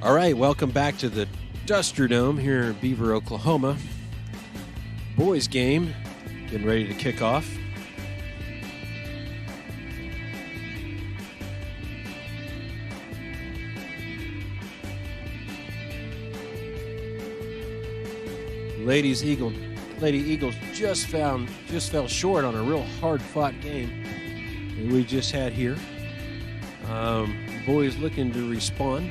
All right, welcome back to the Duster Dome here in Beaver, Oklahoma. Boys game getting ready to kick off. Lady Eagles just fell short on a real hard-fought game that we just had here. Boys looking to respond.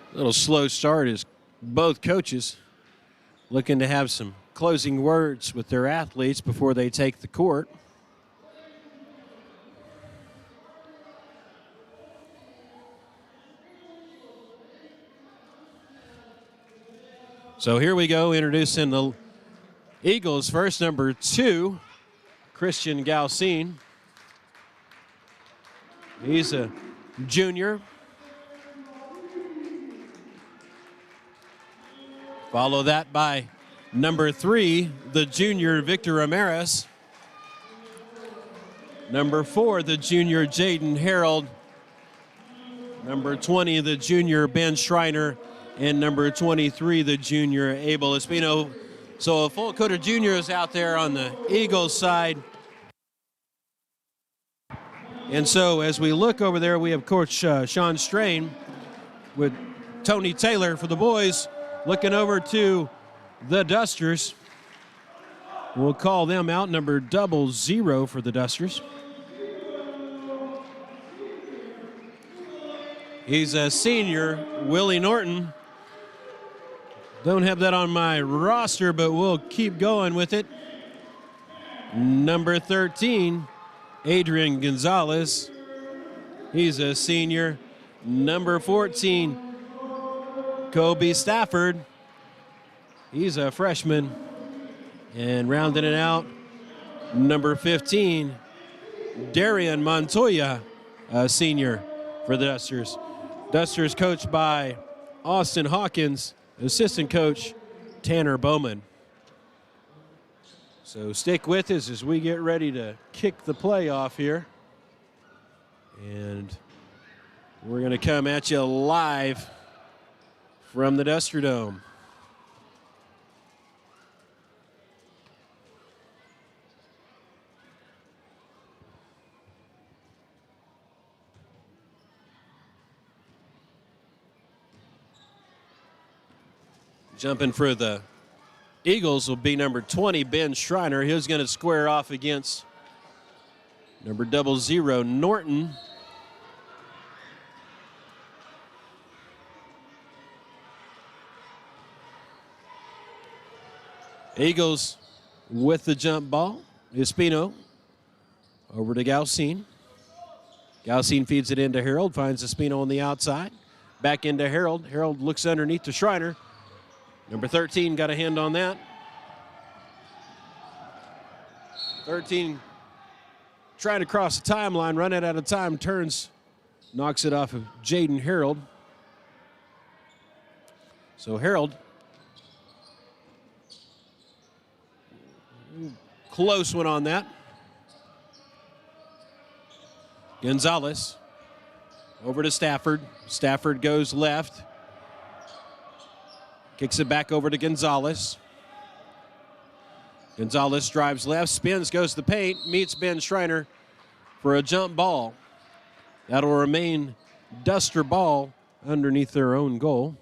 A little slow start as both coaches looking to have some closing words with their athletes before they take the court. So here we go, introducing the Eagles first, number 2, Christian Galcine. He's a junior. Follow that by number 3, the junior Victor Ramirez. Number 4, the junior Jaden Harold. Number 20, the junior Ben Schreiner. And number 23, the junior Abel Espino. So a full coat of juniors out there on the Eagles side. And so as we look over there, we have Coach Sean Strain with Tony Taylor for the boys. Looking over to the Dusters. We'll call them out, number 00 for the Dusters. He's a senior, Willie Norton. Don't have that on my roster, but we'll keep going with it. Number 13, Adrian Gonzalez. He's a senior. Number 14, Kobe Stafford. He's a freshman. And rounding it out, number 15, Darian Montoya, a senior for the Dusters. Dusters coached by Austin Hawkins, assistant coach Tanner Bowman. So stick with us as we get ready to kick the play off here. And we're going to come at you live from the Duster Dome. Jumping for the Eagles will be number 20, Ben Schreiner. He's going to square off against number 00, Norton. Eagles with the jump ball. Espino over to Galcine. Galcine feeds it into Harold, finds Espino on the outside. Back into Harold. Harold looks underneath to Schreiner. Number 13 got a hand on that. 13 trying to cross the timeline, run it out of time, turns, knocks it off of Jaden Harold. So Harold, close one on that. Gonzalez over to Stafford. Stafford goes left. Kicks it back over to Gonzalez. Gonzalez drives left, spins, goes to the paint, meets Ben Schreiner for a jump ball. That'll remain Duster ball underneath their own goal.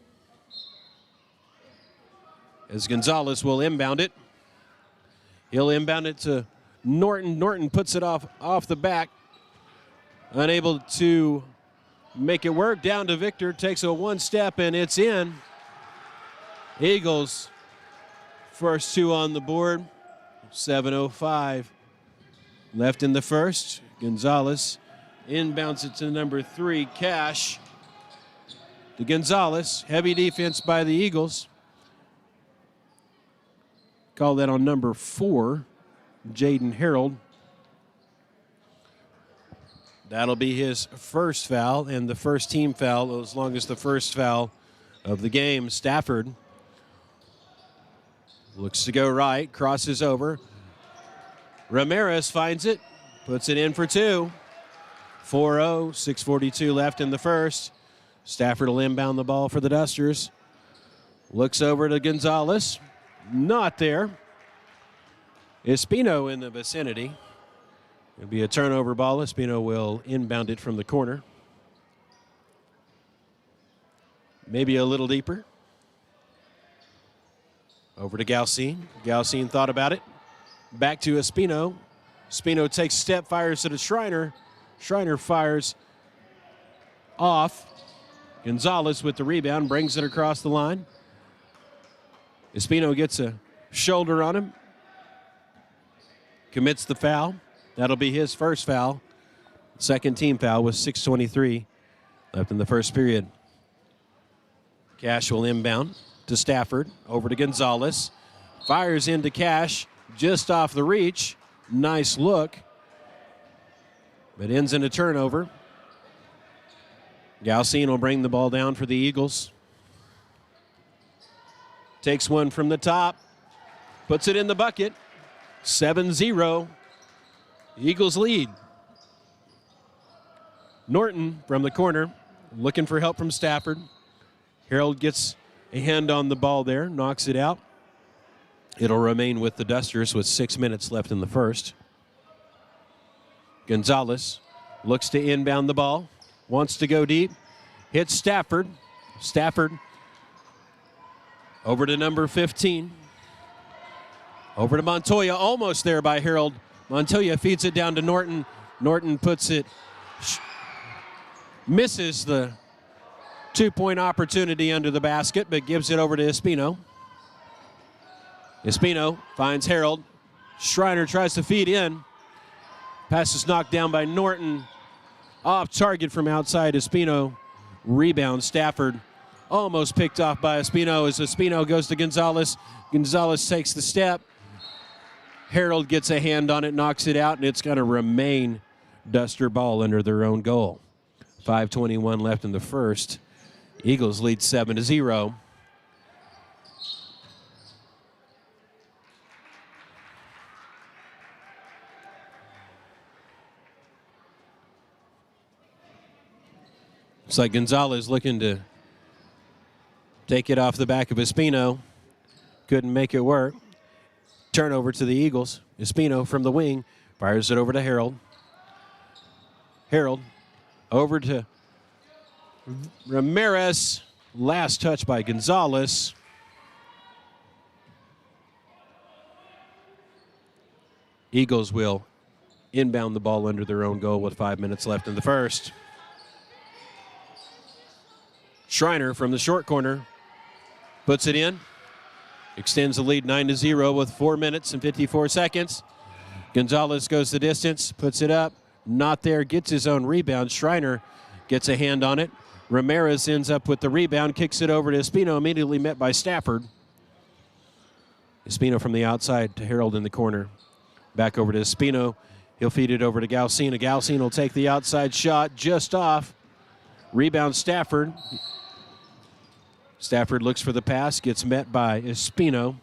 As Gonzalez will inbound it. He'll inbound it to Norton. Norton puts it off the back. Unable to make it work. Down to Victor, takes a one step, and it's in. Eagles, first two on the board. 7:05 left in the first. Gonzalez inbounds it to number 3, Cash. To Gonzalez, heavy defense by the Eagles. Call that on number 4, Jaden Harold. That'll be his first foul and the first team foul, as long as the first foul of the game. Stafford looks to go right, crosses over. Ramirez finds it, puts it in for 2. 4-0, 6:42 left in the first. Stafford will inbound the ball for the Dusters. Looks over to Gonzalez. Not there. Espino in the vicinity. It'll be a turnover ball. Espino will inbound it from the corner. Maybe a little deeper. Over to Galcine. Galcine thought about it. Back to Espino. Espino takes a step, fires it to Schreiner. Schreiner fires off. Gonzalez with the rebound, brings it across the line. Espino gets a shoulder on him. Commits the foul. That'll be his first foul. Second team foul with 6:23 left in the first period. Cash will inbound to Stafford. Over to Gonzalez. Fires into Cash. Just off the reach. Nice look. But ends in a turnover. Galcine will bring the ball down for the Eagles. Takes one from the top. Puts it in the bucket. 7-0. Eagles lead. Norton from the corner, looking for help from Stafford. Harold gets a hand on the ball there, knocks it out. It'll remain with the Dusters with 6 minutes left in the first. Gonzalez looks to inbound the ball, wants to go deep, hits Stafford. Stafford over to number 15. Over to Montoya, almost there by Harold. Montoya feeds it down to Norton. Norton puts it, misses the two-point opportunity under the basket, but gives it over to Espino. Espino finds Harold. Schreiner tries to feed in. Pass is knocked down by Norton. Off target from outside. Espino rebound. Stafford almost picked off by Espino as Espino goes to Gonzalez. Gonzalez takes the step. Harold gets a hand on it, knocks it out, and it's going to remain Duster ball under their own goal. 5:21 left in the first. Eagles lead 7-0. It's like Gonzalez looking to take it off the back of Espino. Couldn't make it work. Turnover to the Eagles. Espino from the wing fires it over to Harold. Harold over to Ramirez. Last touch by Gonzalez. Eagles will inbound the ball under their own goal with 5 minutes left in the first. Schreiner from the short corner puts it in. Extends the lead 9-0 with 4 minutes and 54 seconds. Gonzalez goes the distance, puts it up. Not there, gets his own rebound. Schreiner gets a hand on it. Ramirez ends up with the rebound, kicks it over to Espino, immediately met by Stafford. Espino from the outside to Harold in the corner. Back over to Espino. He'll feed it over to Galcine. Galcine will take the outside shot just off. Rebound Stafford. Stafford looks for the pass, gets met by Espino.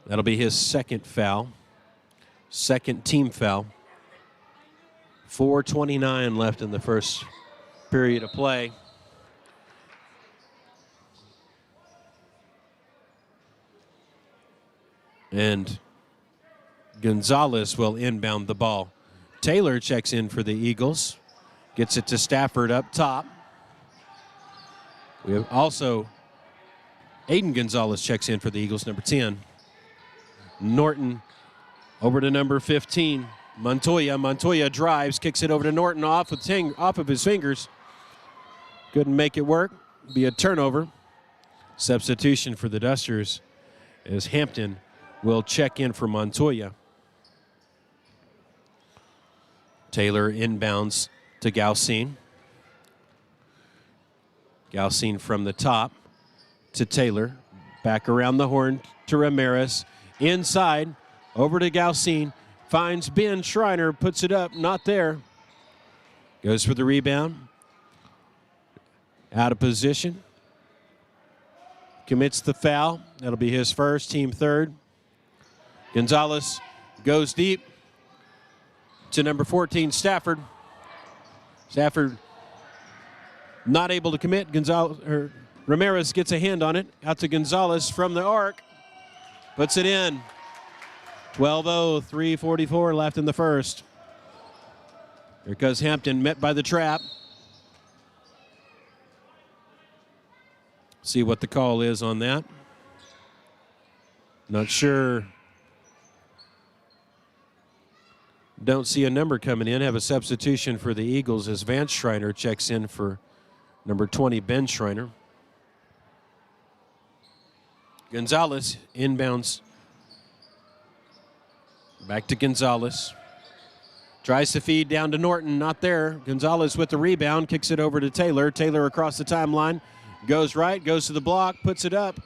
That'll be his second foul. Second team foul. 4:29 left in the first period of play. And Gonzalez will inbound the ball. Taylor checks in for the Eagles. Gets it to Stafford up top. We have also Aiden Gonzalez checks in for the Eagles, number 10. Norton over to number 15. Montoya drives, kicks it over to Norton off of his fingers. Couldn't make it work. Be a turnover. Substitution for the Dusters as Hampton will check in for Montoya. Taylor inbounds to Galcine. Galcine from the top to Taylor. Back around the horn to Ramirez. Inside, over to Galcine. Finds Ben Schreiner, puts it up, not there. Goes for the rebound. Out of position. Commits the foul. That'll be his first, team third. Gonzalez goes deep to number 14, Stafford. Stafford not able to commit. Ramirez gets a hand on it. Out to Gonzalez from the arc. Puts it in. 12-0, 3:44 left in the first. Here goes Hampton, met by the trap. See what the call is on that. Not sure. Don't see a number coming in. Have a substitution for the Eagles as Vance Schreiner checks in for number 20, Ben Schreiner. Gonzalez inbounds. Back to Gonzalez. Tries to feed down to Norton, not there. Gonzalez with the rebound, kicks it over to Taylor. Taylor across the timeline, goes right, goes to the block, puts it up,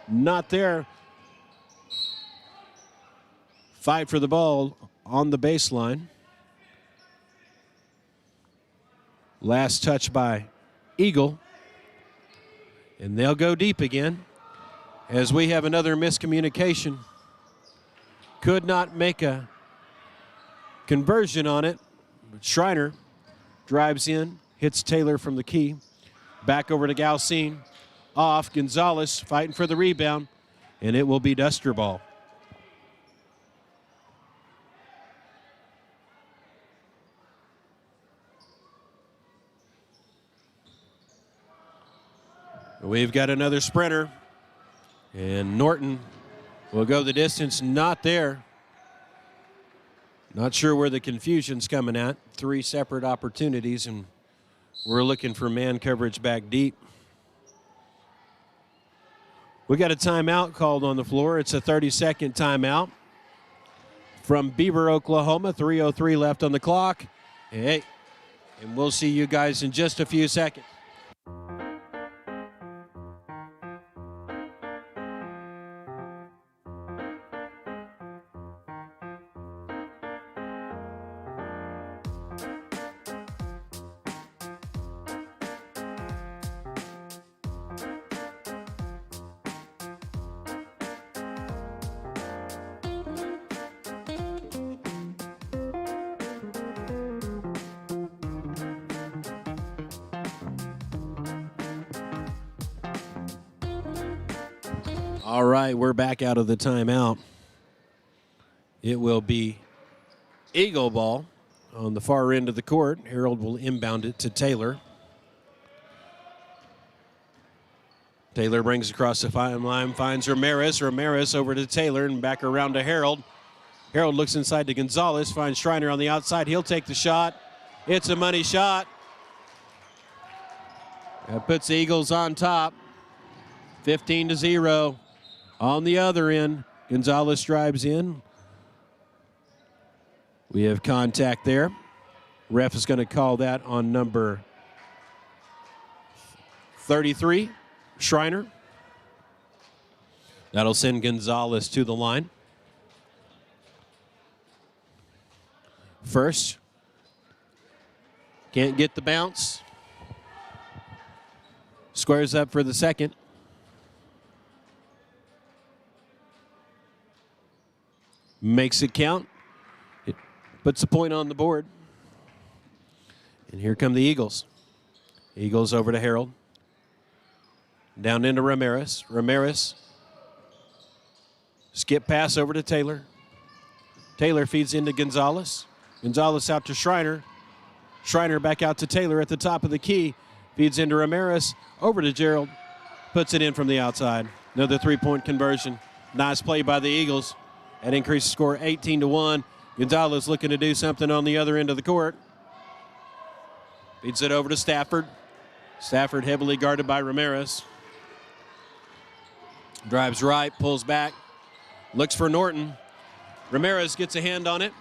not there. Fight for the ball on the baseline. Last touch by Eagle. And they'll go deep again as we have another miscommunication. Could not make a conversion on it. But Schreiner drives in, hits Taylor from the key. Back over to Galcine. Off, Gonzalez fighting for the rebound, and it will be Duster ball. We've got another sprinter, and Norton will go the distance, not there. Not sure where the confusion's coming at. 3 separate opportunities, and we're looking for man coverage back deep. We got a timeout called on the floor. It's a 30-second timeout from Beaver, Oklahoma. 3:03 left on the clock. Hey, and we'll see you guys in just a few seconds. All right, we're back out of the timeout. It will be Eagle ball on the far end of the court. Harold will inbound it to Taylor. Taylor brings across the fine line, finds Ramirez. Ramirez over to Taylor and back around to Harold. Harold looks inside to Gonzalez, finds Schreiner on the outside. He'll take the shot. It's a money shot. That puts the Eagles on top. 15-0. On the other end, Gonzalez drives in. We have contact there. Ref is going to call that on number 33, Schreiner. That'll send Gonzalez to the line. First, can't get the bounce. Squares up for the second. Makes it count. It puts a point on the board. And here come the Eagles. Eagles over to Harold. Down into Ramirez. Ramirez. Skip pass over to Taylor. Taylor feeds into Gonzalez. Gonzalez out to Schreiner. Schreiner back out to Taylor at the top of the key. Feeds into Ramirez. Over to Gerald. Puts it in from the outside. Another three-point conversion. Nice play by the Eagles. That increases the score 18-1. Gonzalez looking to do something on the other end of the court. Feeds it over to Stafford. Stafford heavily guarded by Ramirez. Drives right, pulls back, looks for Norton. Ramirez gets a hand on it.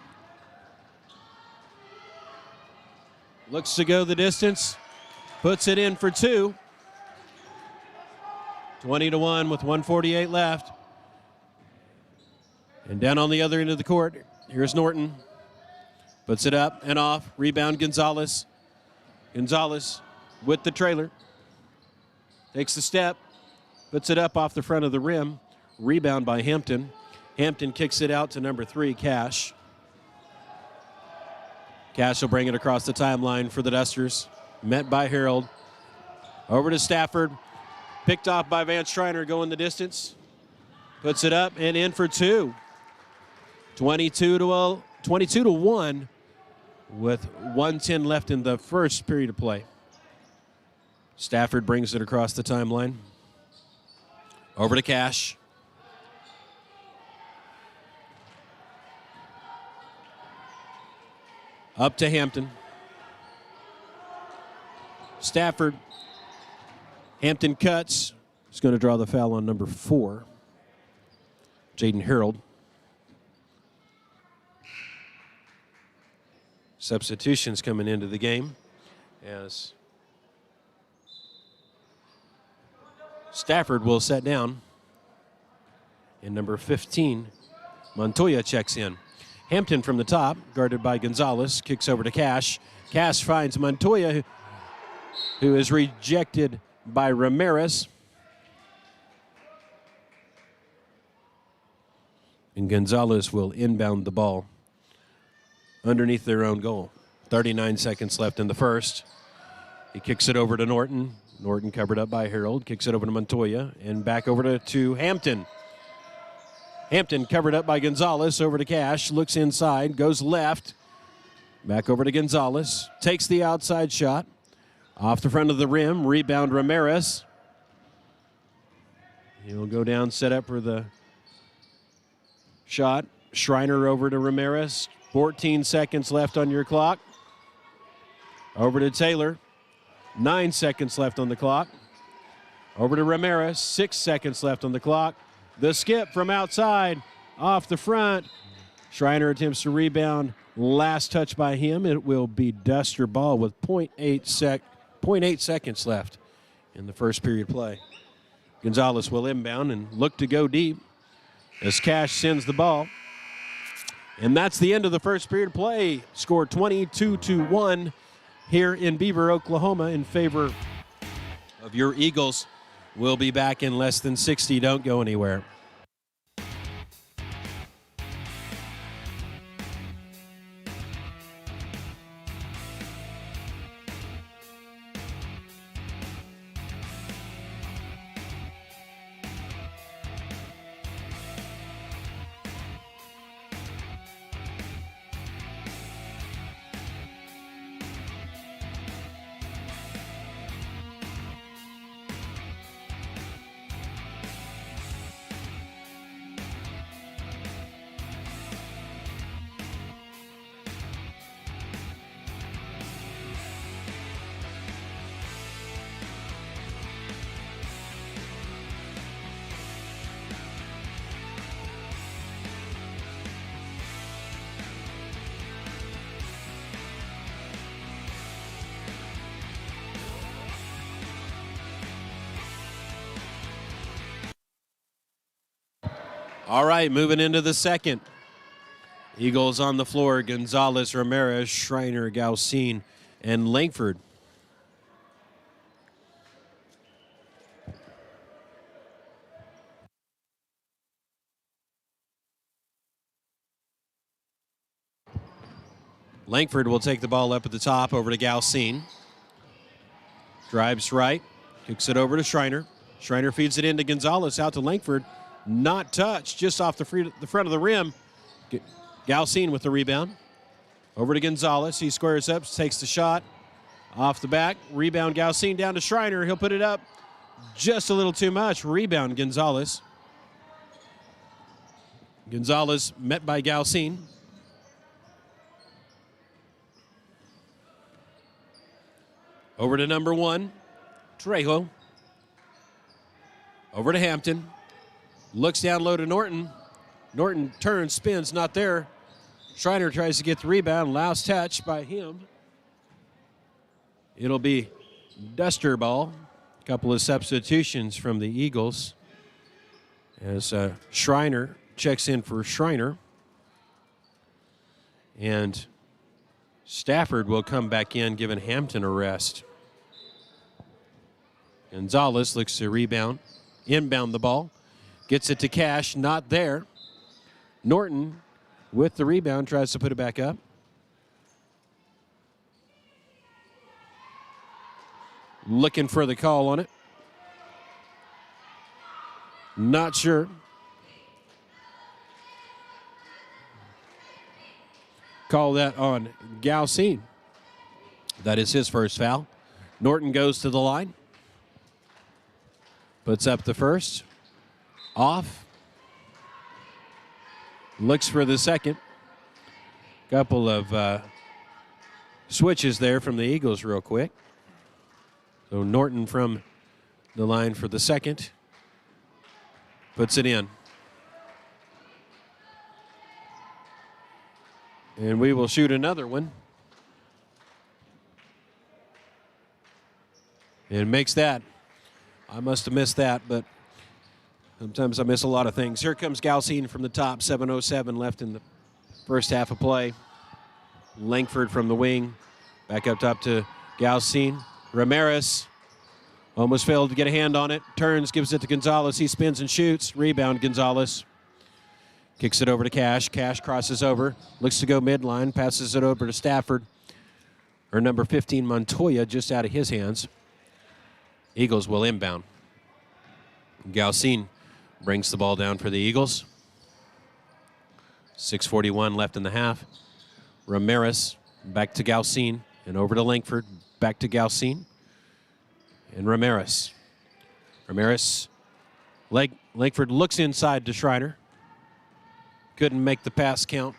Looks to go the distance. Puts it in for two. 20-1 with 1:48 left. And down on the other end of the court, here's Norton. Puts it up and off. Rebound Gonzalez. Gonzalez with the trailer. Takes the step. Puts it up off the front of the rim. Rebound by Hampton. Hampton kicks it out to number 3, Cash. Cash will bring it across the timeline for the Dusters. Met by Harold. Over to Stafford. Picked off by Van Schreiner going the distance. Puts it up and in for two. 22-1 with 1:10 left in the first period of play. Stafford brings it across the timeline. Over to Cash. Up to Hampton. Stafford. Hampton cuts. He's going to draw the foul on number 4, Jaden Harold. Substitutions coming into the game as Stafford will set down. And number 15, Montoya checks in. Hampton from the top, guarded by Gonzalez, kicks over to Cash. Cash finds Montoya, who is rejected by Ramirez. And Gonzalez will inbound the ball underneath their own goal. 39 seconds left in the first. He kicks it over to Norton. Norton covered up by Harold. Kicks it over to Montoya and back over to Hampton. Hampton covered up by Gonzalez. Over to Cash. Looks inside. Goes left. Back over to Gonzalez. Takes the outside shot. Off the front of the rim. Rebound Ramirez. He'll go down, set up for the shot. Schreiner over to Ramirez. 14 seconds left on your clock. Over to Taylor. 9 seconds left on the clock. Over to Ramirez. 6 seconds left on the clock. The skip from outside. Off the front. Schreiner attempts to rebound. Last touch by him. It will be Duster ball with 0.8 seconds left in the first period play. Gonzalez will inbound and look to go deep as Cash sends the ball. And that's the end of the first period play. Score 22-1 here in Beaver, Oklahoma in favor of your Eagles. We'll be back in less than 60. Don't go anywhere. All right, moving into the second. Eagles on the floor. Gonzalez, Ramirez, Schreiner, Gaucine, and Langford. Langford will take the ball up at the top over to Gaucine. Drives right, kicks it over to Schreiner. Schreiner feeds it into Gonzalez, out to Langford. Not touched, just off the front of the rim. Gaucine with the rebound. Over to Gonzalez. He squares up, takes the shot. Off the back. Rebound Gaucine down to Schreiner. He'll put it up just a little too much. Rebound Gonzalez. Gonzalez met by Gaucine. Over to number 1, Trejo. Over to Hampton. Looks down low to Norton. Norton turns, spins, not there. Schreiner tries to get the rebound. Last touch by him. It'll be duster ball. A couple of substitutions from the Eagles as Schreiner checks in for Schreiner. And Stafford will come back in, giving Hampton a rest. Gonzalez looks to rebound, inbound the ball. Gets it to Cash, not there. Norton with the rebound tries to put it back up. Looking for the call on it. Not sure. Call that on Galcine. That is his first foul. Norton goes to the line. Puts up the first. Off. Looks for the second. Couple of switches there from the Eagles real quick. So Norton from the line for the second. Puts it in. And we will shoot another one. And makes that. I must have missed that, but sometimes I miss a lot of things. Here comes Galcine from the top. 7:07 left in the first half of play. Langford from the wing. Back up top to Galcine. Ramirez almost failed to get a hand on it. Turns, gives it to Gonzalez. He spins and shoots. Rebound, Gonzalez. Kicks it over to Cash. Cash crosses over. Looks to go midline. Passes it over to Stafford. Or number 15, Montoya, just out of his hands. Eagles will inbound. Galcine brings the ball down for the Eagles. 6:41 left in the half. Ramirez back to Galcine and over to Langford. Back to Galcine. And Ramirez. Langford looks inside to Schreiner. Couldn't make the pass count.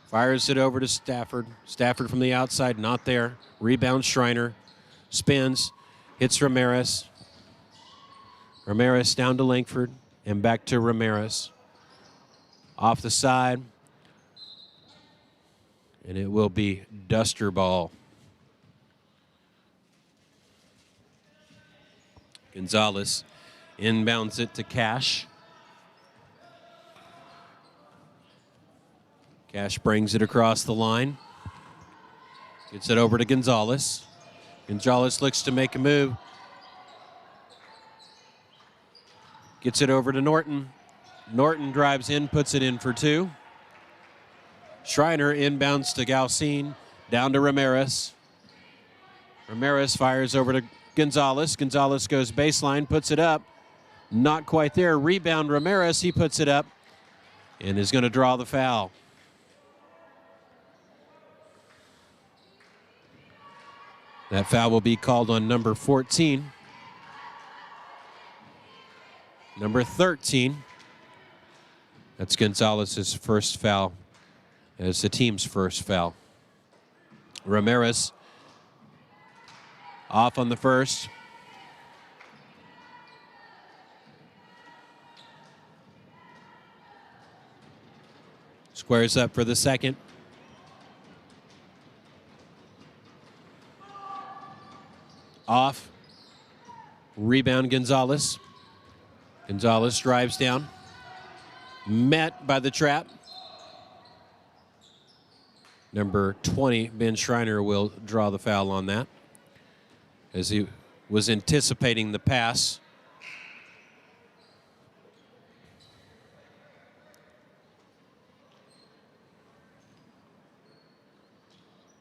Fires it over to Stafford. Stafford from the outside, not there. Rebounds Schreiner. Spins. Hits Ramirez. Ramirez down to Langford and back to Ramirez. Off the side. And it will be duster ball. Gonzalez inbounds it to Cash. Cash brings it across the line. Gets it over to Gonzalez. Gonzalez looks to make a move. Gets it over to Norton. Norton drives in, puts it in for two. Schreiner inbounds to Galcine. Down to Ramirez. Ramirez fires over to Gonzalez. Gonzalez goes baseline, puts it up. Not quite there. Rebound Ramirez. He puts it up and is going to draw the foul. That foul will be called on number 14. Number 13. That's Gonzalez's first foul. As the team's first foul. Ramirez off on the first. Squares up for the second. Off. Rebound Gonzalez. Gonzalez drives down. Met by the trap. Number 20, Ben Schreiner, will draw the foul on that as he was anticipating the pass.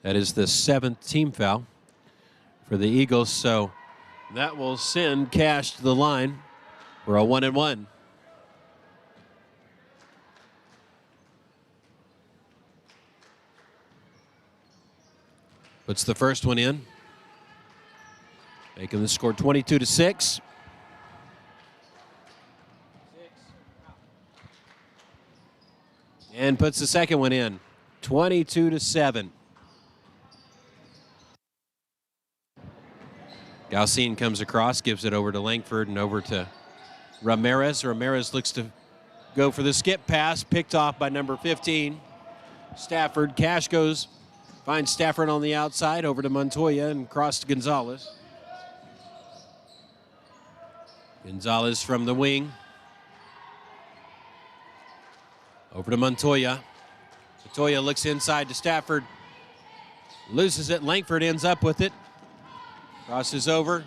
That is the 7th team foul for the Eagles, so that will send Cash to the line for a 1-and-1. Puts the first one in, making the score 22-6. And puts the second one in, 22-7. Galcine comes across, gives it over to Langford and over to Ramirez. Ramirez looks to go for the skip pass, picked off by number 15, Stafford. Cash finds Stafford on the outside, over to Montoya and across to Gonzalez. Gonzalez from the wing. Over to Montoya. Montoya looks inside to Stafford. Loses it. Langford ends up with it. Crosses over.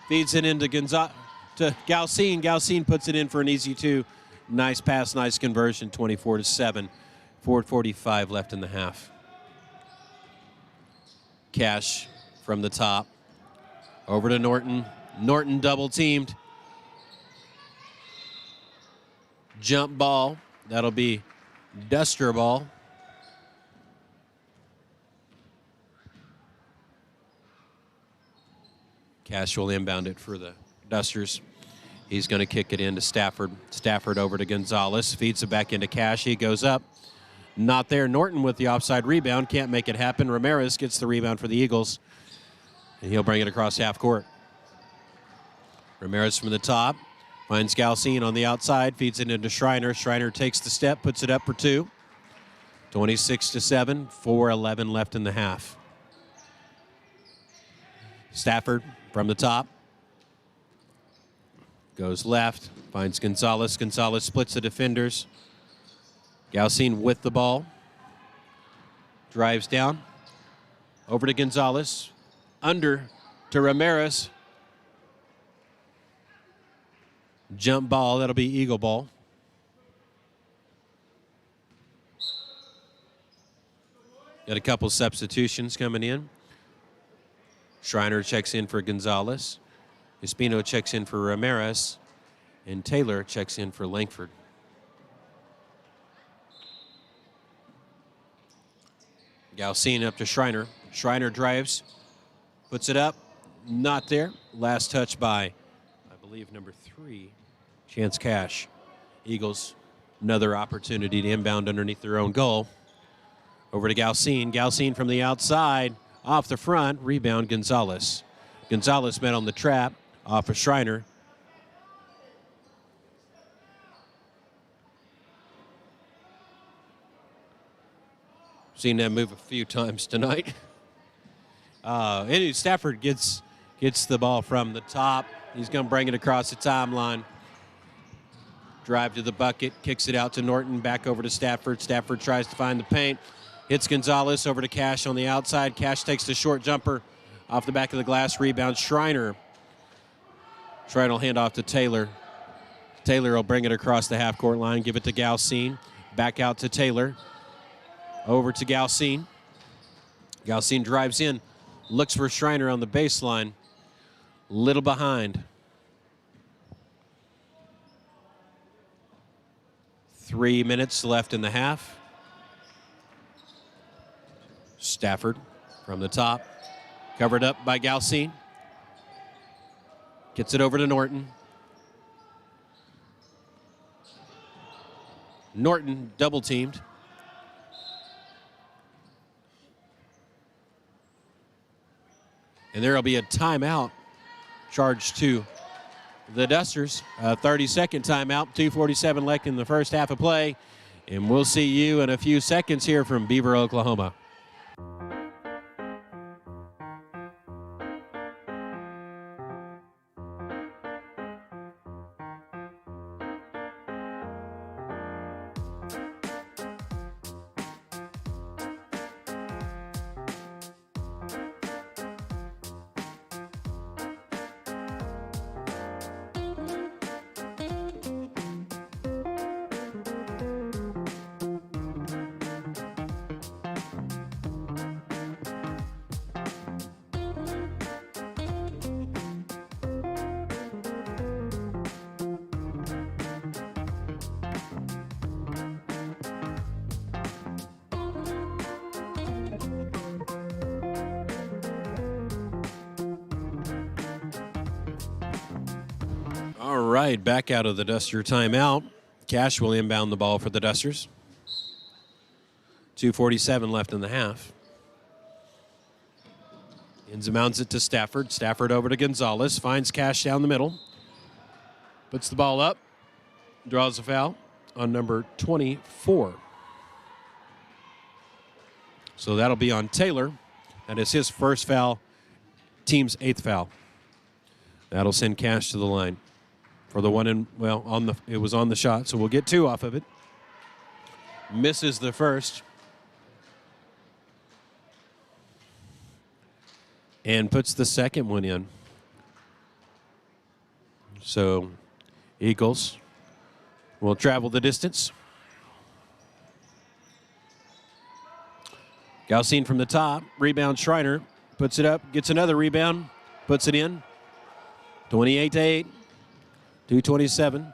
Feeds it into to Galcine. Galcine puts it in for an easy 2. Nice pass, nice conversion, 24-7. 4:45 left in the half. Cash from the top. Over to Norton. Norton double teamed. Jump ball. That'll be Duster ball. Cash will inbound it for the Dusters. He's going to kick it into Stafford. Stafford over to Gonzalez. Feeds it back into Cash. He goes up. Not there. Norton with the offside rebound. Can't make it happen. Ramirez gets the rebound for the Eagles. And he'll bring it across half court. Ramirez from the top. Finds Galcine on the outside. Feeds it into Schreiner. Schreiner takes the step. Puts it up for 2. 26-7. 4:11 left in the half. Stafford from the top. Goes left. Finds Gonzalez. Gonzalez splits the defenders. Galcine with the ball. Drives down. Over to Gonzalez. Under to Ramirez. Jump ball. That'll be Eagle ball. Got a couple substitutions coming in. Schreiner checks in for Gonzalez. Espino checks in for Ramirez. And Taylor checks in for Langford. Galcine up to Schreiner. Schreiner drives. Puts it up. Not there. Last touch by, I believe, number 3, Chance Cash. Eagles, another opportunity to inbound underneath their own goal. Over to Galcine. Galcine from the outside. Off the front. Rebound Gonzalez. Gonzalez met on the trap. Off of Schreiner. Seen that move a few times tonight. Anyway, Stafford gets the ball from the top. He's going to bring it across the timeline. Drive to the bucket. Kicks it out to Norton. Back over to Stafford. Stafford tries to find the paint. Hits Gonzalez over to Cash on the outside. Cash takes the short jumper off the back of the glass. Rebound Schreiner. Schreiner will hand off to Taylor. Taylor will bring it across the half-court line. Give it to Galcine. Back out to Taylor. Over to Galcine. Galcine drives in. Looks for Schreiner on the baseline. Little behind. 3 minutes left in the half. Stafford from the top. Covered up by Galcine. Gets it over to Norton. Norton double teamed. And there will be a timeout charged to the Dusters. A 30-second timeout, 2:47 left in the first half of play. And we'll see you in a few seconds here from Beaver, Oklahoma. All right, back out of the Duster timeout. Cash will inbound the ball for the Dusters. 2:47 left in the half. Ins and mounds it to Stafford. Stafford over to Gonzalez. Finds Cash down the middle. Puts the ball up. Draws a foul on number 24. So that'll be on Taylor. That is his first foul, team's 8th foul. That'll send Cash to the line for the one in, well, it was on the shot, so we'll get 2 off of it. Misses the first. And puts the second one in. So Eagles will travel the distance. Galsine from the top. Rebound Schreiner. Puts it up. Gets another rebound. Puts it in. 28-8. 2:27.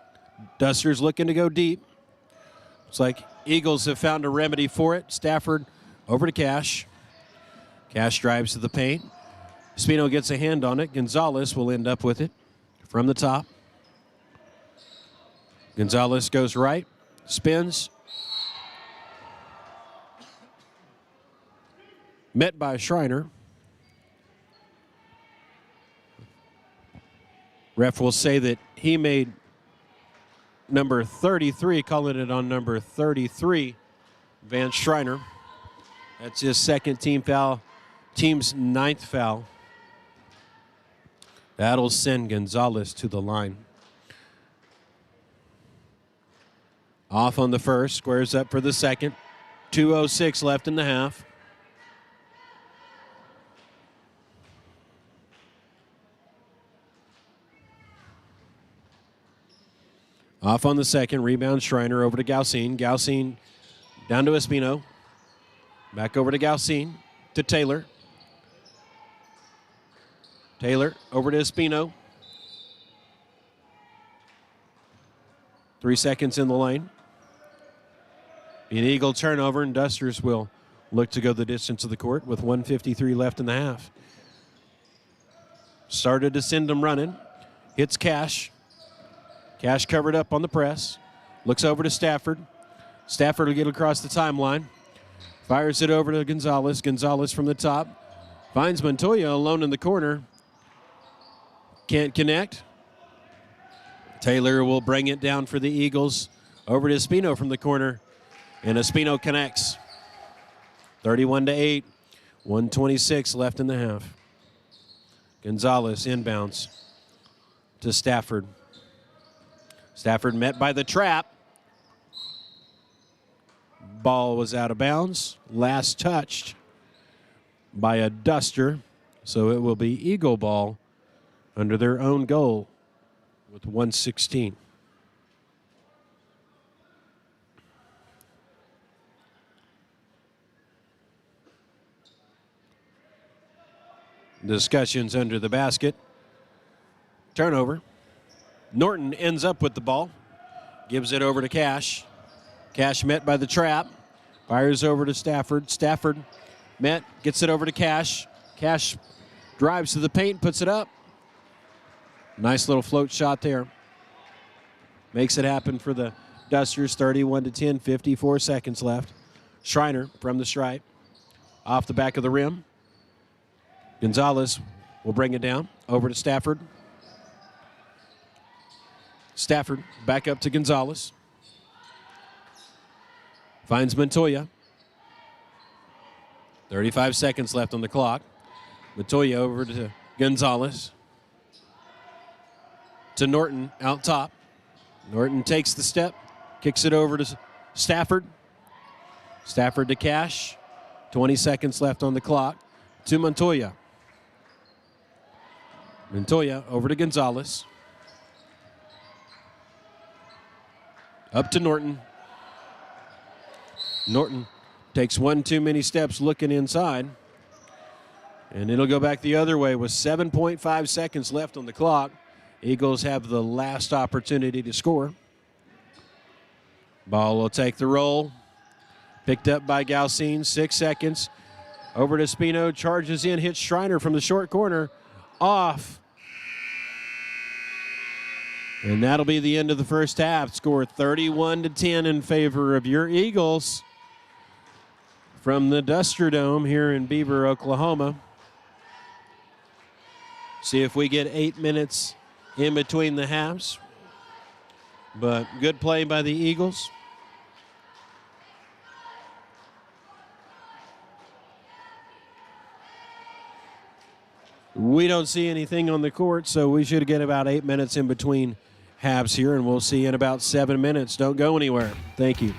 Dusters looking to go deep. Looks like Eagles have found a remedy for it. Stafford over to Cash. Cash drives to the paint. Spino gets a hand on it. Gonzalez will end up with it from the top. Gonzalez goes right, spins. Met by Schreiner. Ref will say that he made number 33, calling it on number 33, Van Schreiner. That's his second team foul, team's 9th foul. That'll send Gonzalez to the line. Off on the first, squares up for the second. 2:06 left in the half. Off on the second, rebound Schreiner over to Galsine. Galsine down to Espino. Back over to Galsine, to Taylor. Taylor over to Espino. 3 seconds in the lane. An Eagle turnover, and Dusters will look to go the distance of the court with 1:53 left in the half. Started to send them running. Hits Cash. Cash covered up on the press. Looks over to Stafford. Stafford will get across the timeline. Fires it over to Gonzalez. Gonzalez from the top. Finds Montoya alone in the corner. Can't connect. Taylor will bring it down for the Eagles. Over to Espino from the corner. And Espino connects. 31-8. 1:26 left in the half. Gonzalez inbounds to Stafford. Stafford met by the trap. Ball was out of bounds. Last touched by a Duster. So it will be Eagle ball under their own goal with 1:16. Discussions under the basket. Turnover. Norton ends up with the ball. Gives it over to Cash. Cash met by the trap. Fires over to Stafford. Stafford met. Gets it over to Cash. Cash drives to the paint. Puts it up. Nice little float shot there. Makes it happen for the Dusters. 31-10. 54 seconds left. Schreiner from the stripe. Off the back of the rim. Gonzalez will bring it down. Over to Stafford. Stafford back up to Gonzalez. Finds Montoya. 35 seconds left on the clock. Montoya over to Gonzalez. To Norton out top. Norton takes the step. Kicks it over to Stafford. Stafford to Cash. 20 seconds left on the clock. To Montoya. Montoya over to Gonzalez. Up to Norton. Norton takes one too many steps looking inside. And it'll go back the other way with 7.5 seconds left on the clock. Eagles have the last opportunity to score. Ball will take the roll. Picked up by Galsine. 6 seconds. Over to Spino. Charges in. Hits Schreiner from the short corner. Off. And that'll be the end of the first half. Score 31-10 in favor of your Eagles from the Duster Dome here in Beaver, Oklahoma. See if we get 8 minutes in between the halves. But good play by the Eagles. We don't see anything on the court, so we should get about 8 minutes in between halves here, and we'll see you in about 7 minutes. Don't go anywhere. Thank you.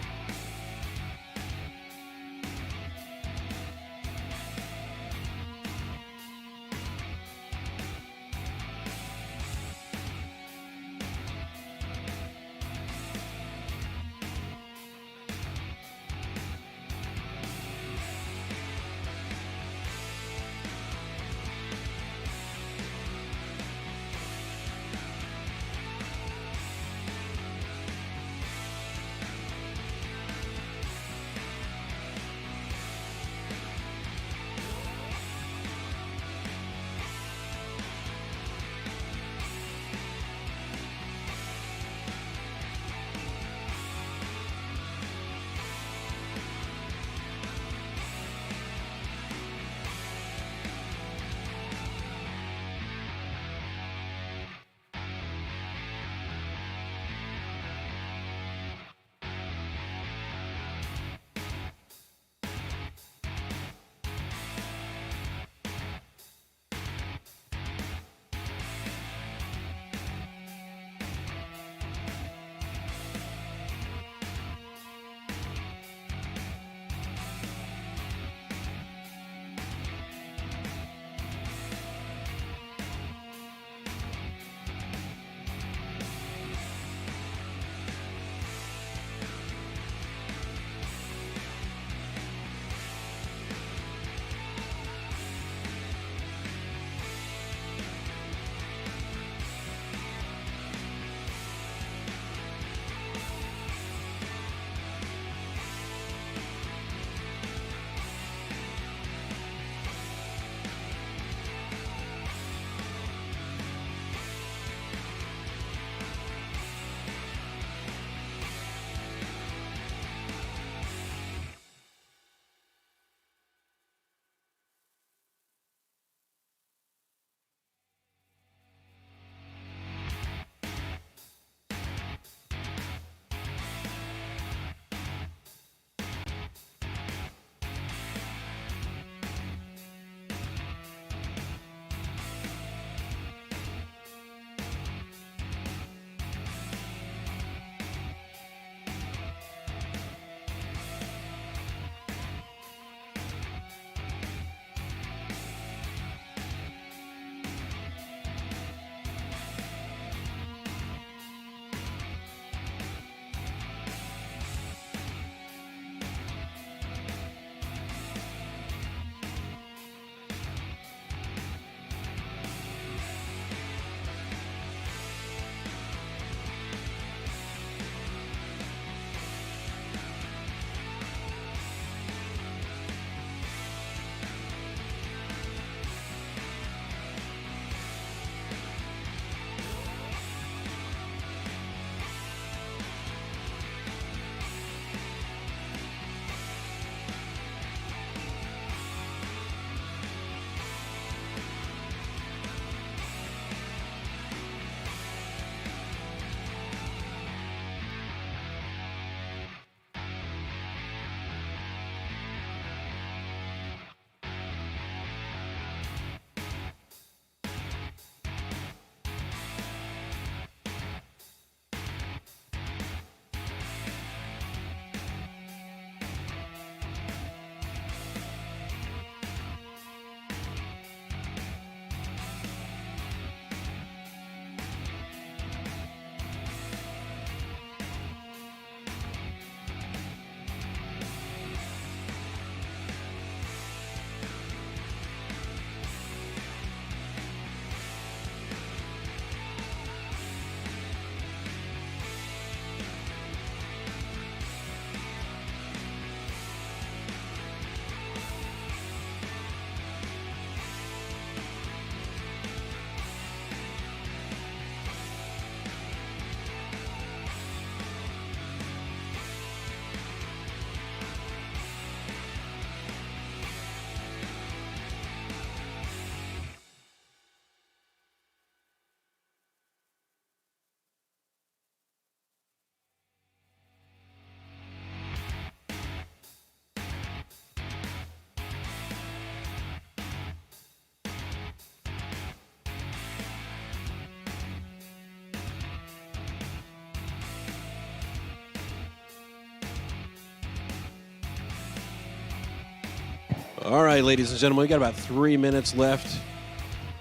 All right, ladies and gentlemen, we got about 3 minutes left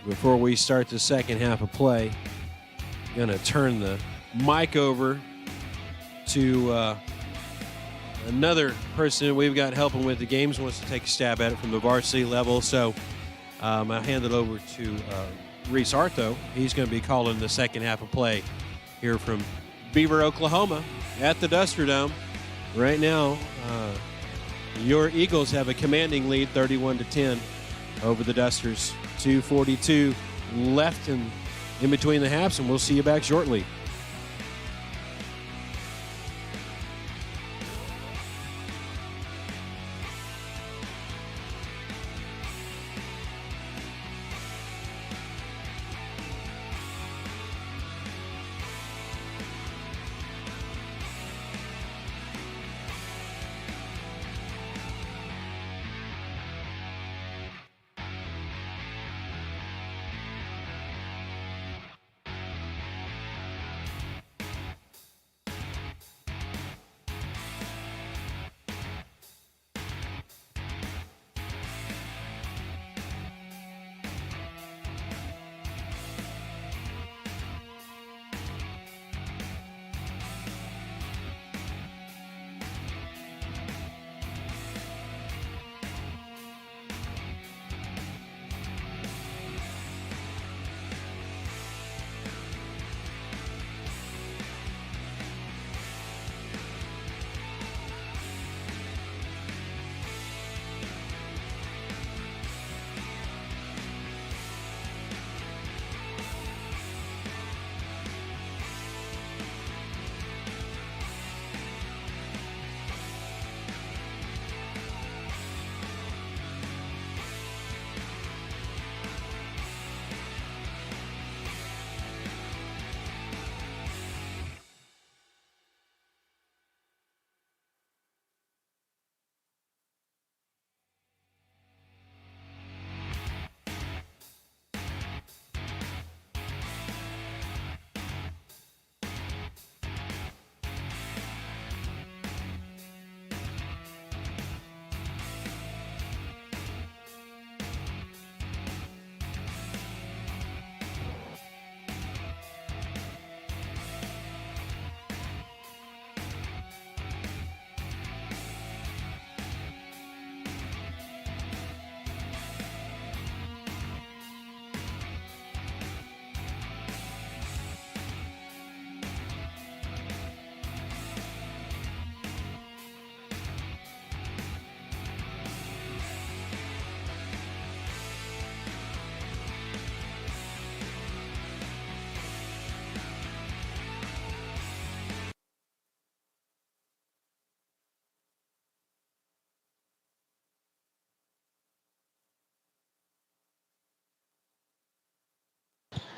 before we start the second half of play. Going to turn the mic over to another person we've got helping with the games, wants to take a stab at it from the varsity level. So I'll hand it over to Reese Artho. He's going to be calling the second half of play here from Beaver, Oklahoma at the Duster Dome. Right now, your Eagles have a commanding lead, 31-10 over the Dusters. 2:42 left in between the halves, and we'll see you back shortly.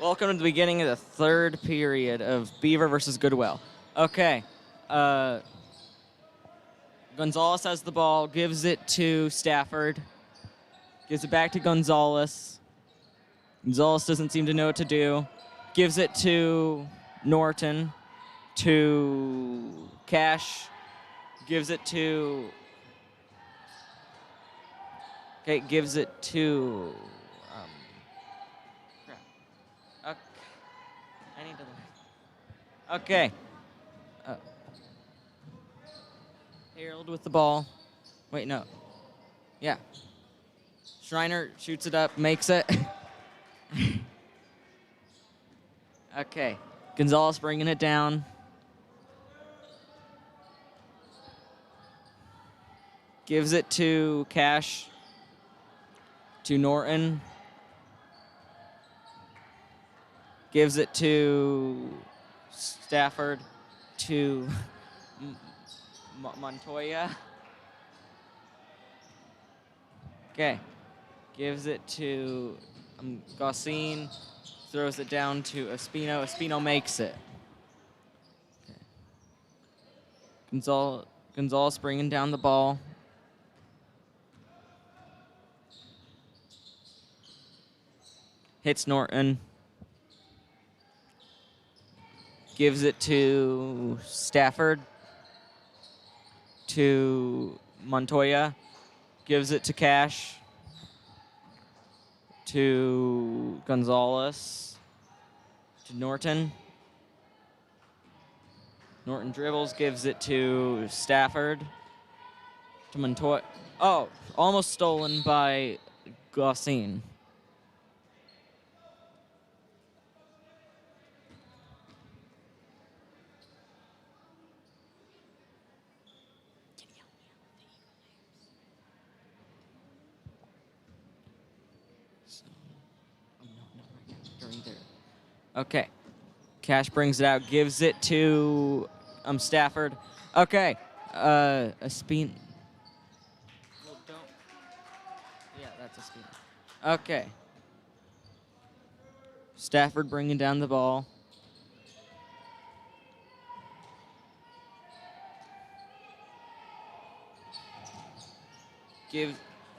Welcome to the beginning of the third period of Beaver versus Goodwell. Okay. Gonzalez has the ball, gives it to Stafford, gives it back to Gonzalez. Gonzalez doesn't seem to know what to do. Gives it to Norton, to Cash, gives it to... Okay, gives it to... Okay. I need to... Okay. Harold with the ball. Wait, no. Yeah. Schreiner shoots it up, makes it. Okay. Gonzalez bringing it down. Gives it to Cash. To Norton. Gives it to Stafford. To Montoya. Okay. Gives it to Gossin. Throws it down to Espino. Espino makes it. Okay. Gonzalez bringing down the ball. Hits Norton. Gives it to Stafford. To Montoya. Gives it to Cash. to Gonzalez, to Norton. Norton dribbles, gives it to Stafford, to Montoya. Oh, almost stolen by Gossin. Okay. Cash brings it out, gives it to Stafford. Okay. A spin. Well, don't. Yeah, that's a spin. Okay. Stafford bringing down the ball.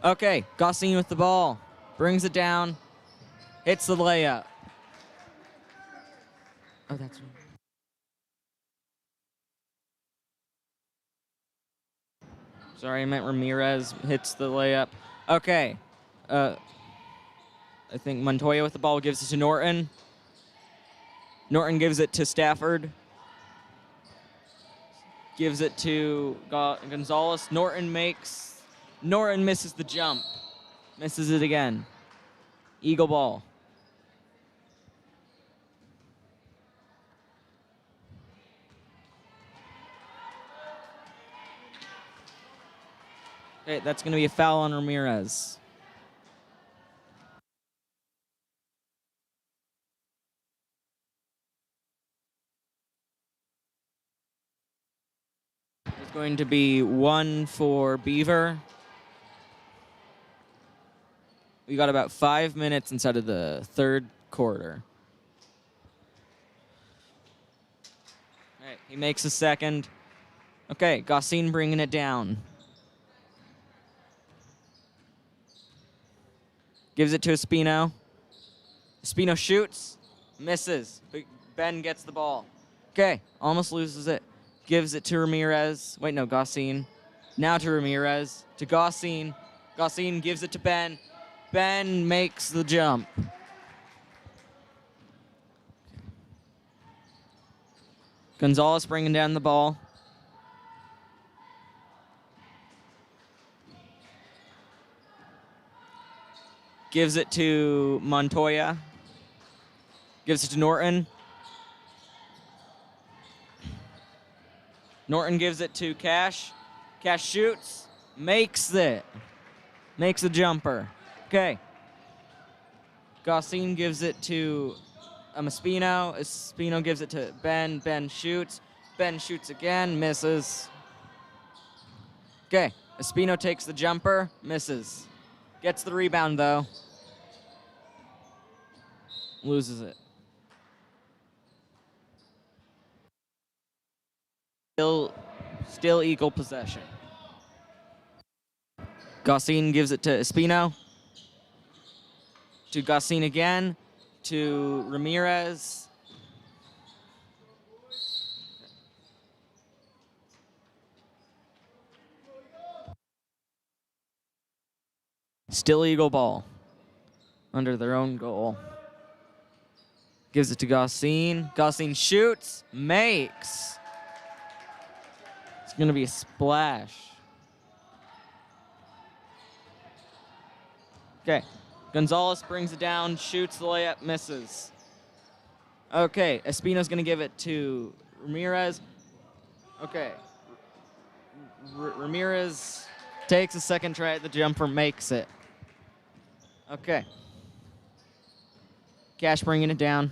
Okay, Gossin with the ball. Brings it down. Hits the layup. Oh, that's right. Sorry, I meant Ramirez hits the layup. Okay. I think Montoya with the ball gives it to Norton. Norton gives it to Stafford. Gives it to Gonzalez. Norton misses the jump. Misses it again. Eagle ball. Okay, that's going to be a foul on Ramirez. It's going to be one for Beaver. We got about 5 minutes inside of the third quarter. All right, he makes a second. Okay, Gossin bringing it down. Gives it to Espino. Espino shoots, misses. Ben gets the ball. Okay, almost loses it. Gives it to Ramirez. Wait, no, Gossin. Now to Ramirez. To Gossin. Gossin gives it to Ben. Ben makes the jump. Gonzalez bringing down the ball. Gives it to Montoya. Gives it to Norton. Norton gives it to Cash. Cash shoots. Makes it. Makes a jumper. Okay. Gossin gives it to Espino. Espino gives it to Ben. Ben shoots. Ben shoots again. Misses. Okay. Espino takes the jumper. Misses. Gets the rebound, though. Loses it. Still equal possession. Gossin gives it to Espino. To Gossin again. To Ramirez. Still Eagle ball. Under their own goal. Gives it to Gossin. Gossin shoots. Makes. It's going to be a splash. Okay. Gonzalez brings it down, shoots the layup, misses. Okay. Espino's going to give it to Ramirez. Okay. Ramirez takes a second try at the jumper, makes it. Okay. Cash bringing it down.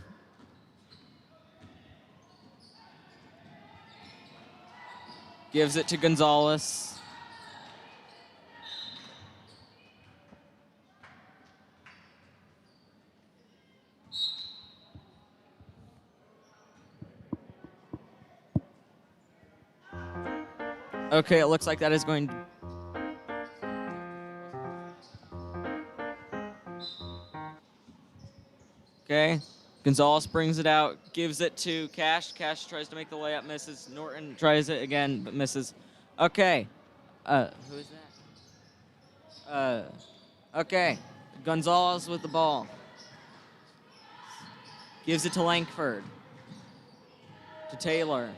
Gives it to Gonzalez. Okay, it looks like that is going to... Okay. Gonzalez brings it out, gives it to Cash. Cash tries to make the layup, misses. Norton tries it again, but misses. Okay. Who is that? Okay. Gonzalez with the ball. Gives it to Langford. To Taylor.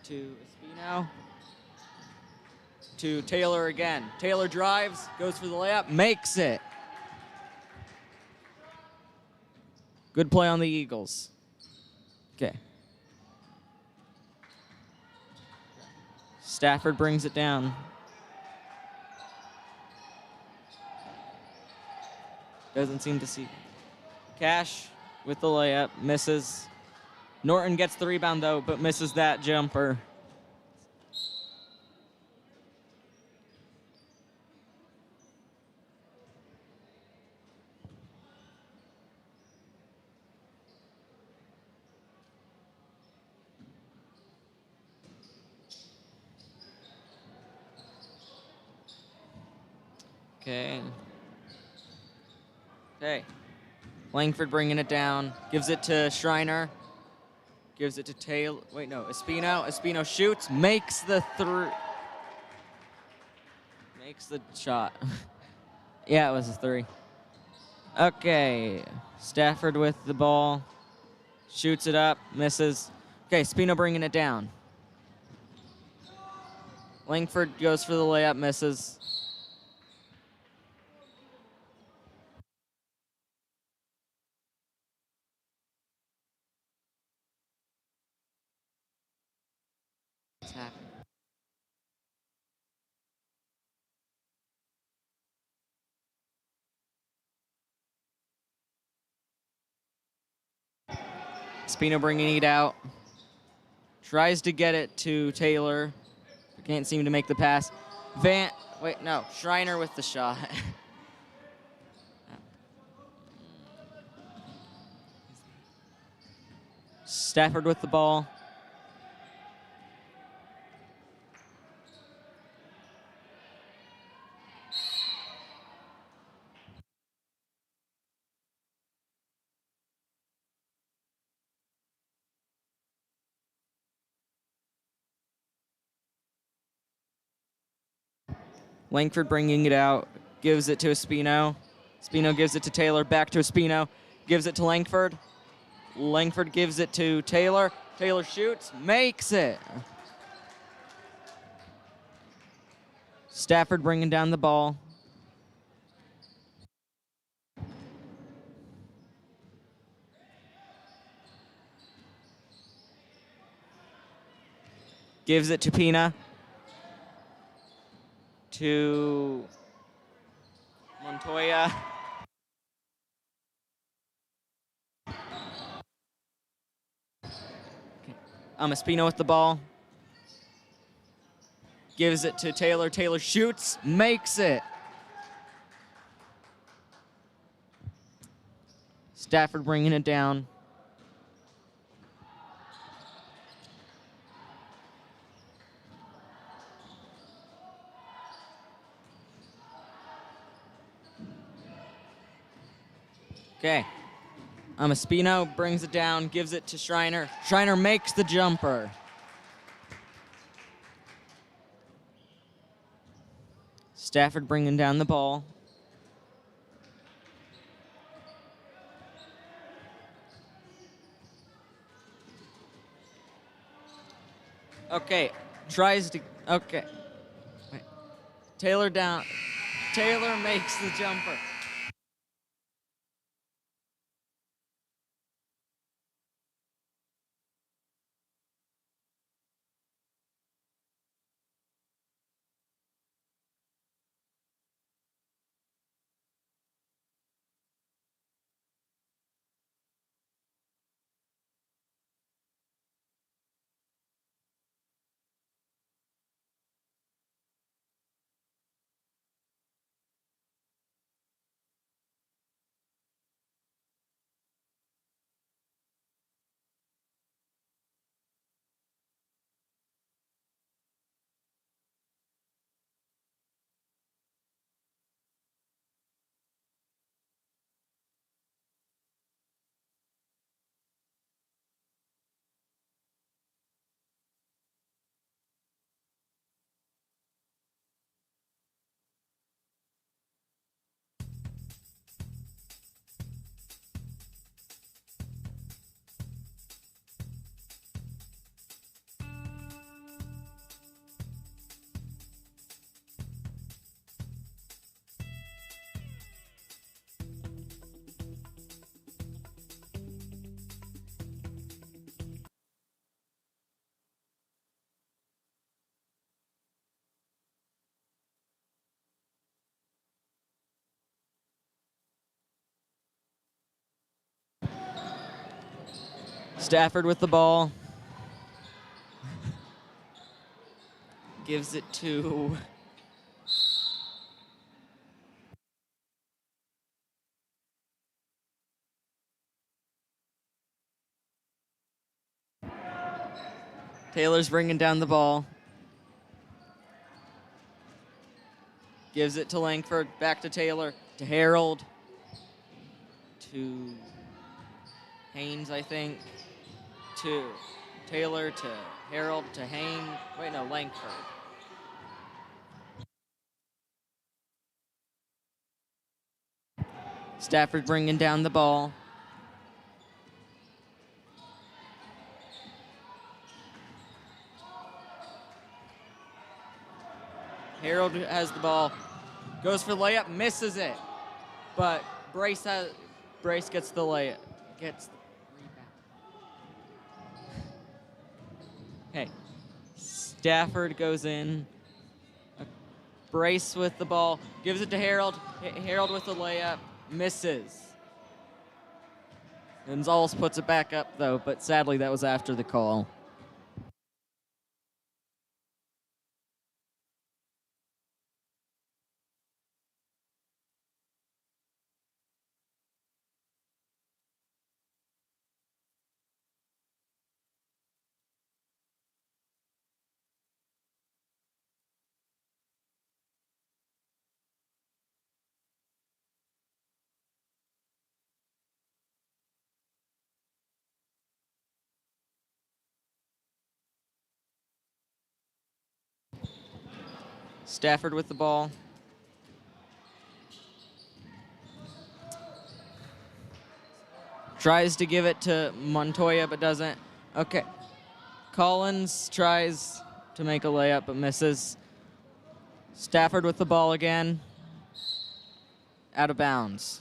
To Espino. To Taylor again. Taylor drives, goes for the layup, makes it. Good play on the Eagles. Okay. Stafford brings it down. Doesn't seem to see. Cash with the layup, misses. Norton gets the rebound though, but misses that jumper. Okay. Okay. Langford bringing it down. Gives it to Schreiner. Gives it to Taylor. Wait, no. Espino. Espino shoots. Makes the Makes the shot. Yeah, it was a 3. Okay. Stafford with the ball. Shoots it up. Misses. Okay, Espino bringing it down. Langford goes for the layup. Misses. What's happening? Espino bringing it out. Tries to get it to Taylor. Can't seem to make the pass. Wait, no. Schreiner with the shot. Stafford with the ball. Langford bringing it out. Gives it to Espino. Espino gives it to Taylor. Back to Espino. Gives it to Langford. Langford gives it to Taylor. Taylor shoots. Makes it. Stafford bringing down the ball. Gives it to Pina. To Montoya. Espino with the ball. Gives it to Taylor. Taylor shoots. Makes it. Stafford bringing it down. Okay. Espino brings it down, gives it to Schreiner. Schreiner makes the jumper. Stafford bringing down the ball. Okay. Tries to. Okay. Wait. Taylor down. Taylor makes the jumper. Stafford with the ball. Gives it to Taylor's bringing down the ball. Gives it to Langford. Back to Taylor. To Harold. To Haynes, I think. To Taylor. To Harold. To Haynes. Wait, no, Langford. Stafford bringing down the ball. Harold has the ball. Goes for layup, misses it. But Brace gets the layup. Gets the rebound. Okay. Stafford goes in. Brace with the ball. Gives it to Harold. Harold with the layup. Misses. Gonzalez puts it back up, though, but sadly that was after the call. Stafford with the ball. Tries to give it to Montoya, but doesn't. Okay. Collins tries to make a layup, but misses. Stafford with the ball again. Out of bounds.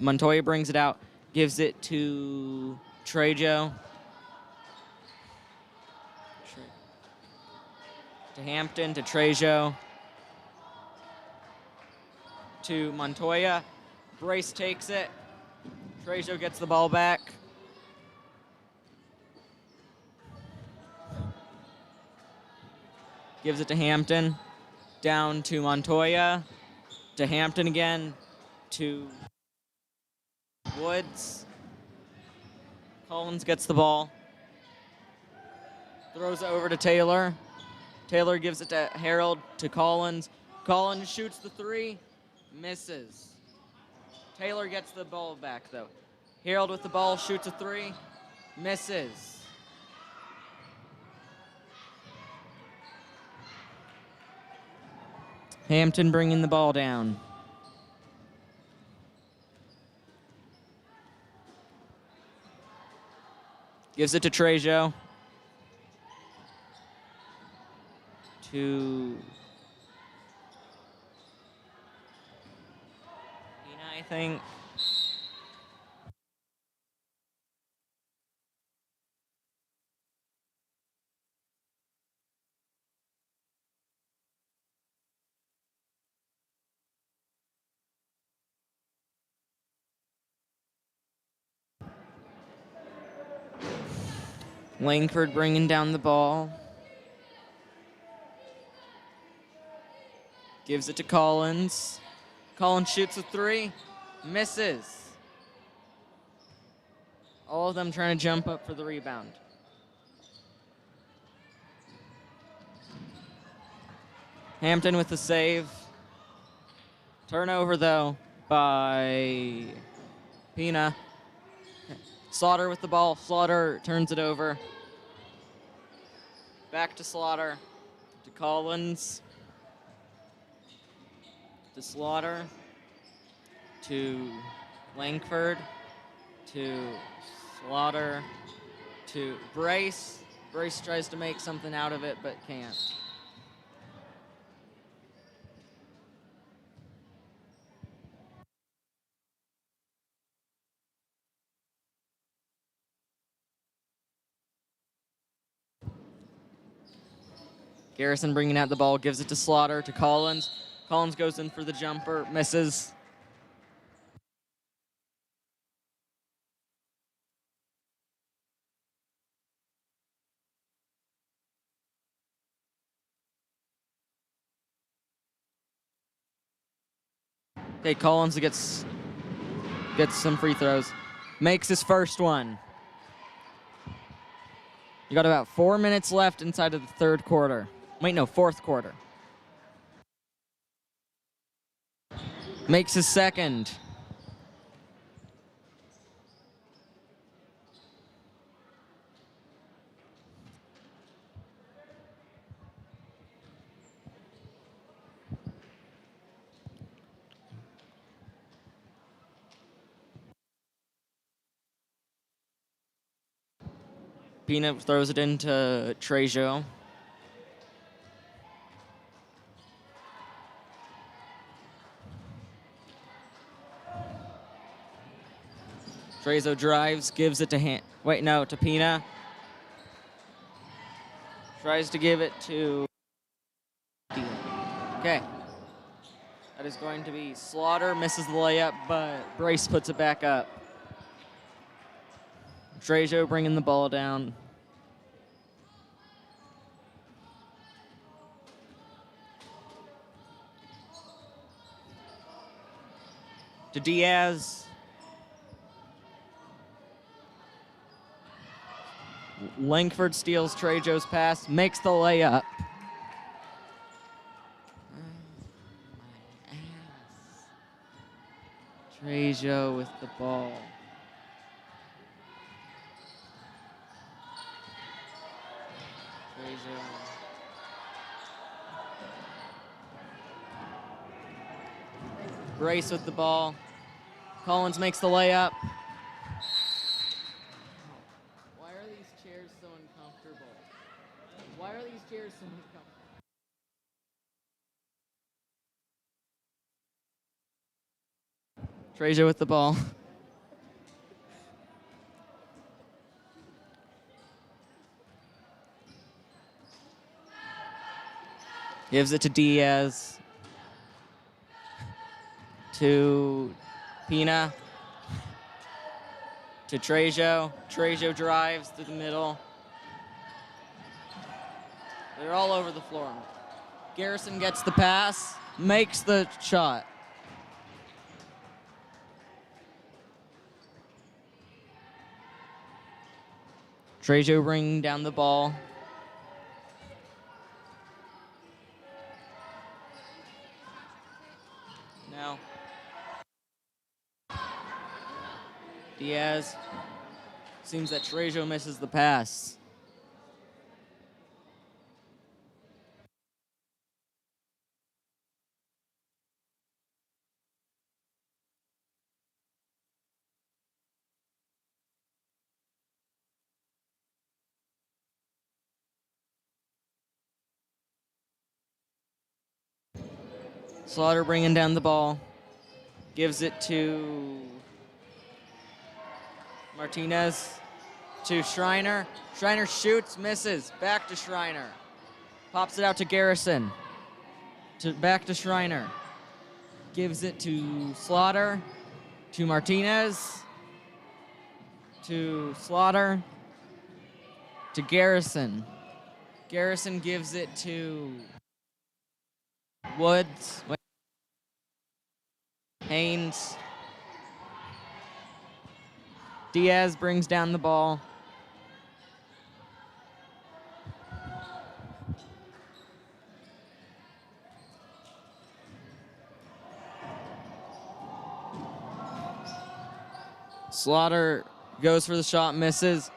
Montoya brings it out, gives it to Trejo. To Hampton, to Trejo. To Montoya. Brace takes it. Trejo gets the ball back. Gives it to Hampton. Down to Montoya. To Hampton again. To Woods. Collins gets the ball. Throws it over to Taylor. Taylor gives it to Harold, to Collins. Collins shoots the three. Misses. Taylor gets the ball back, though. Harold with the ball, shoots a three. Misses. Hampton bringing the ball down. Gives it to Trejo. To Pina, I think. Langford bringing down the ball. Gives it to Collins. Collins shoots a three. Misses. All of them trying to jump up for the rebound. Hampton with the save. Turnover, though, by Pina. Slaughter with the ball. Slaughter turns it over. Back to Slaughter. To Collins. To Slaughter. To Langford. To Slaughter. To Brace. Brace tries to make something out of it, but can't. Garrison bringing out the ball, gives it to Slaughter, to Collins. Collins goes in for the jumper, misses. Okay, Collins gets some free throws. Makes his first one. You got about 4 minutes left inside of the third quarter. Wait, no, fourth quarter. Makes his second. Peanut throws it into Trejo. Trezo drives, gives it to to Pina. Tries to give it to... Okay. That is going to be Slaughter, misses the layup, but Brace puts it back up. Trejo bringing the ball down. To Diaz. Langford steals Trejo's pass, makes the layup. My ass. Trejo with the ball. Trejo. Brace with the ball. Collins makes the layup. Why are these chairs so uncomfortable? Why are these chairs so uncomfortable? Trejo with the ball. Gives it to Diaz. To Pina. To Trejo. Trejo drives through the middle. They're all over the floor. Garrison gets the pass, makes the shot. Trejo bringing down the ball. Now, Diaz. Seems that Trejo misses the pass. Slaughter bringing down the ball. Gives it to Martinez. To Schreiner. Schreiner shoots, misses. Back to Schreiner. Pops it out to Garrison. Back to Schreiner. Gives it to Slaughter. To Martinez. To Slaughter. To Garrison. Garrison gives it to Woods. Haynes. Diaz brings down the ball. Slaughter goes for the shot, misses.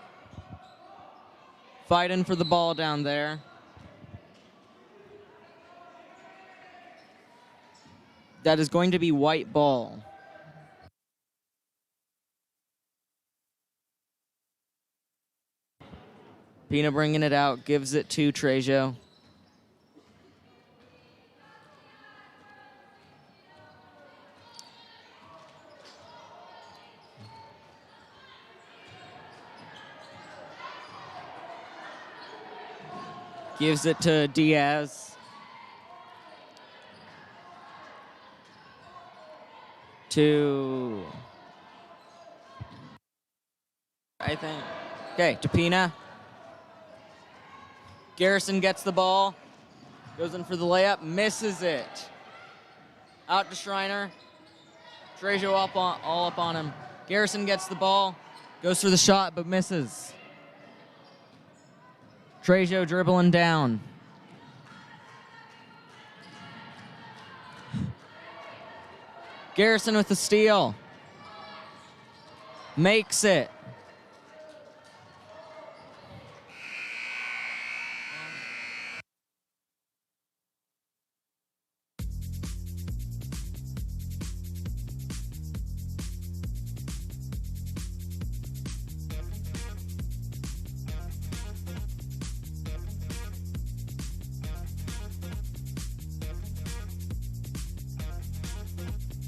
Fighting for the ball down there. That is going to be white ball. Pina bringing it out, gives it to Trejo. Gives it to Diaz. I think. Okay, to Pina. Garrison gets the ball. Goes in for the layup. Misses it. Out to Schreiner. Trejo all up on him. Garrison gets the ball. Goes for the shot, but misses. Trejo dribbling down. Garrison with the steal. Makes it.